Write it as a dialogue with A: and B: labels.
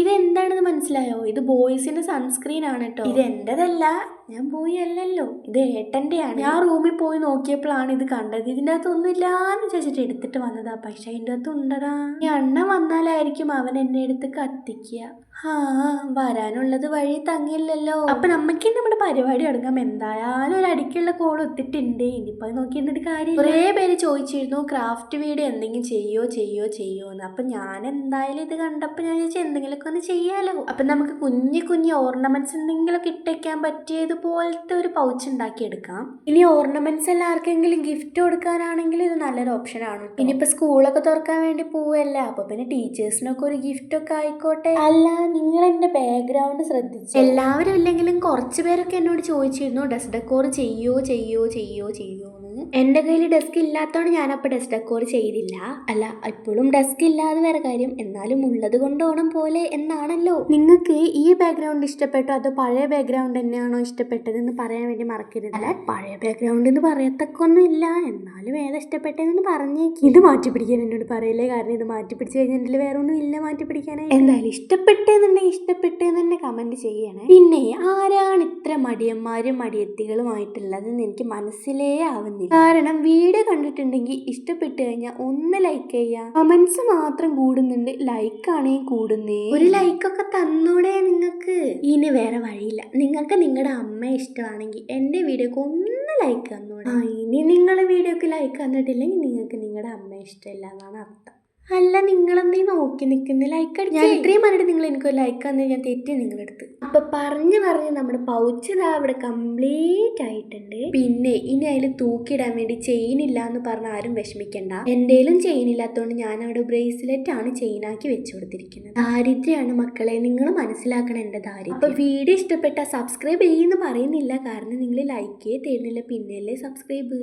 A: ഇതെന്താണെന്ന് മനസ്സിലായോ? ഇത് ബോയ്സിന്റെ സൺസ്ക്രീൻ ആണ് കേട്ടോ. ഇത് എന്റേതല്ല, ഞാൻ ബോയ് അല്ലല്ലോ, ഇത് ഏട്ടന്റെയാണ്. ഞാൻ റൂമിൽ പോയി നോക്കിയപ്പോഴാണ് ഇത് കണ്ടത്. ഇതിൻ്റെ അകത്ത് ഒന്നുമില്ലാന്ന് വിചാരിച്ചിട്ട് എടുത്തിട്ട് വന്നതാ. പക്ഷെ അതിൻ്റെ അകത്ത് ഉണ്ടടാ. ഈ അണ്ണൻ വന്നാലായിരിക്കും അവൻ എന്നെ എടുത്ത് കത്തിക്കുക. വരാനുള്ളത് വഴി തങ്ങില്ലല്ലോ. അപ്പൊ നമുക്ക് നമ്മുടെ പരിപാടി തുടങ്ങാം. എന്തായാലും ഒരു അടിക്കുള്ള കോൾ ഒത്തിട്ടുണ്ട്. ഇനിയിപ്പോ നോക്കിയിരുന്നിട്ട് കാര്യം. കുറേ പേര് ചോദിച്ചിരുന്നു ക്രാഫ്റ്റ് വീഡിയോ എന്തെങ്കിലും ചെയ്യോ എന്ന്. അപ്പൊ ഞാൻ എന്തായാലും ഇത് കണ്ടപ്പോ ഞാൻ ചോദിച്ചാൽ എന്തെങ്കിലുമൊക്കെ ഒന്ന് ചെയ്യാലോ. അപ്പൊ നമുക്ക് കുഞ്ഞു ഓർണമെന്റ്സ് എന്തെങ്കിലുമൊക്കെ ഇട്ടേക്കാൻ പറ്റിയതുപോലത്തെ ഒരു പൗച്ച് ഉണ്ടാക്കി എടുക്കാം. ഇനി ഓർണമെന്റ്സ് എല്ലാം ആർക്കെങ്കിലും ഗിഫ്റ്റ് കൊടുക്കാനാണെങ്കിൽ ഇത് നല്ലൊരു ഓപ്ഷൻ ആണ്. ഇനിയിപ്പോ സ്കൂളൊക്കെ തുറക്കാൻ വേണ്ടി പോവല്ലേ, അപ്പൊ പിന്നെ ടീച്ചേഴ്സിനൊക്കെ ഒരു ഗിഫ്റ്റ് ഒക്കെ ആയിക്കോട്ടെ. അല്ല, നിങ്ങൾ എന്റെ ബാക്ക്ഗ്രൗണ്ട് ശ്രദ്ധിച്ചു? എല്ലാവരും ഇല്ലെങ്കിലും കുറച്ച് പേരൊക്കെ എന്നോട് ചോദിച്ചിരുന്നു ഡെസ്ക് ഡെക്കോർ ചെയ്യോ എന്ന്. എന്റെ കയ്യിൽ ഡെസ്ക് ഇല്ലാത്തതുകൊണ്ട് ഞാനപ്പോൾ ഡെസ്ക് ഡെക്കോർ ചെയ്തില്ല. അല്ല, ഇപ്പോഴും ഡെസ്ക് ഇല്ലാതെ വേറെ കാര്യം, എന്നാലും ഉള്ളത് കൊണ്ട് ഓണം പോലെ എന്നാണല്ലോ. നിങ്ങൾക്ക് ഈ ബാക്ക്ഗ്രൗണ്ട് ഇഷ്ടപ്പെട്ടോ അതോ പഴയ ബാക്ക്ഗ്രൗണ്ട് തന്നെയാണോ ഇഷ്ടപ്പെട്ടതെന്ന് പറയാൻ വേണ്ടി മറക്കരുത്. അല്ല, പഴയ ബാക്ക്ഗ്രൗണ്ട് എന്ന് പറയത്തക്കൊന്നും ഇല്ല, എന്നാലും ഏതാ ഇഷ്ടപ്പെട്ടതെന്ന് പറഞ്ഞേക്ക്. ഇത് മാറ്റി പിടിക്കാൻ എന്നോട് പറയല്ലേ, കാരണം ഇത് മാറ്റി പിടിച്ചു കഴിഞ്ഞാൽ വേറെ ഒന്നും ഇല്ല മാറ്റി പിടിക്കാനായി. എന്തായാലും ഇഷ്ടപ്പെട്ടെന്ന് തന്നെ കമന്റ് ചെയ്യണേ. പിന്നെ ആരാണ് ഇത്ര മടിയന്മാരും മടിയത്തികളുമായിട്ടുള്ളതെന്ന് എനിക്ക് മനസ്സിലേ ആവുന്നില്ല. കാരണം വീഡിയോ കണ്ടിട്ടുണ്ടെങ്കിൽ ഇഷ്ടപ്പെട്ടു കഴിഞ്ഞാൽ ഒന്ന് ലൈക്ക് ചെയ്യാം. കമന്റ്സ് മാത്രം കൂടുന്നുണ്ട്, ലൈക്ക് ആണെങ്കിൽ കൂടുന്നേ. ഒരു ലൈക്കൊക്കെ തന്നൂടെ നിങ്ങൾക്ക്? ഇനി വേറെ വഴിയില്ല. നിങ്ങൾക്ക് നിങ്ങളുടെ അമ്മയെ ഇഷ്ടമാണെങ്കിൽ എന്റെ വീഡിയോക്ക് ഒന്ന് ലൈക്ക് തന്നൂടെ. ഇനി നിങ്ങൾ വീഡിയോക്ക് ലൈക്ക് തന്നിട്ടില്ലെങ്കിൽ നിങ്ങൾക്ക് നിങ്ങളുടെ അമ്മയെ ഇഷ്ടമില്ല എന്നാണ് അർത്ഥം. അല്ല, നിങ്ങളെന്തീ നോക്കി നിൽക്കുന്ന? ലൈക്ക് അടിച്ച് ഞാൻ ഇത്രയും പറഞ്ഞിട്ട് നിങ്ങൾ എനിക്കൊരു ലൈക്ക് തന്നു, ഞാൻ തെറ്റി നിങ്ങളെടുത്ത്. അപ്പൊ പറഞ്ഞ് നമ്മുടെ പൗച്ച് ഇതാ ഇവിടെ കംപ്ലീറ്റ് ആയിട്ടുണ്ട്. പിന്നെ ഇനി അതിൽ തൂക്കിയിടാൻ വേണ്ടി ചെയിൻ ഇല്ല എന്ന് പറഞ്ഞ ആരും വിഷമിക്കണ്ട. എന്റെയിലും ചെയിൻ ഇല്ലാത്തതുകൊണ്ട് ഞാൻ അവിടെ ബ്രേസ്ലെറ്റ് ആണ് ചെയിനാക്കി വെച്ചു കൊടുത്തിരിക്കുന്നത്. ദാരിദ്ര്യമാണ് മക്കളെ, നിങ്ങൾ മനസ്സിലാക്കണം എന്റെ ദാരിദ്ര്യം. അപ്പൊ വീഡിയോ ഇഷ്ടപ്പെട്ട സബ്സ്ക്രൈബ് ചെയ്യുമെന്ന് പറയുന്നില്ല, കാരണം നിങ്ങൾ ലൈക്കേ തരുന്നില്ല, പിന്നെയല്ലേ സബ്സ്ക്രൈബ്.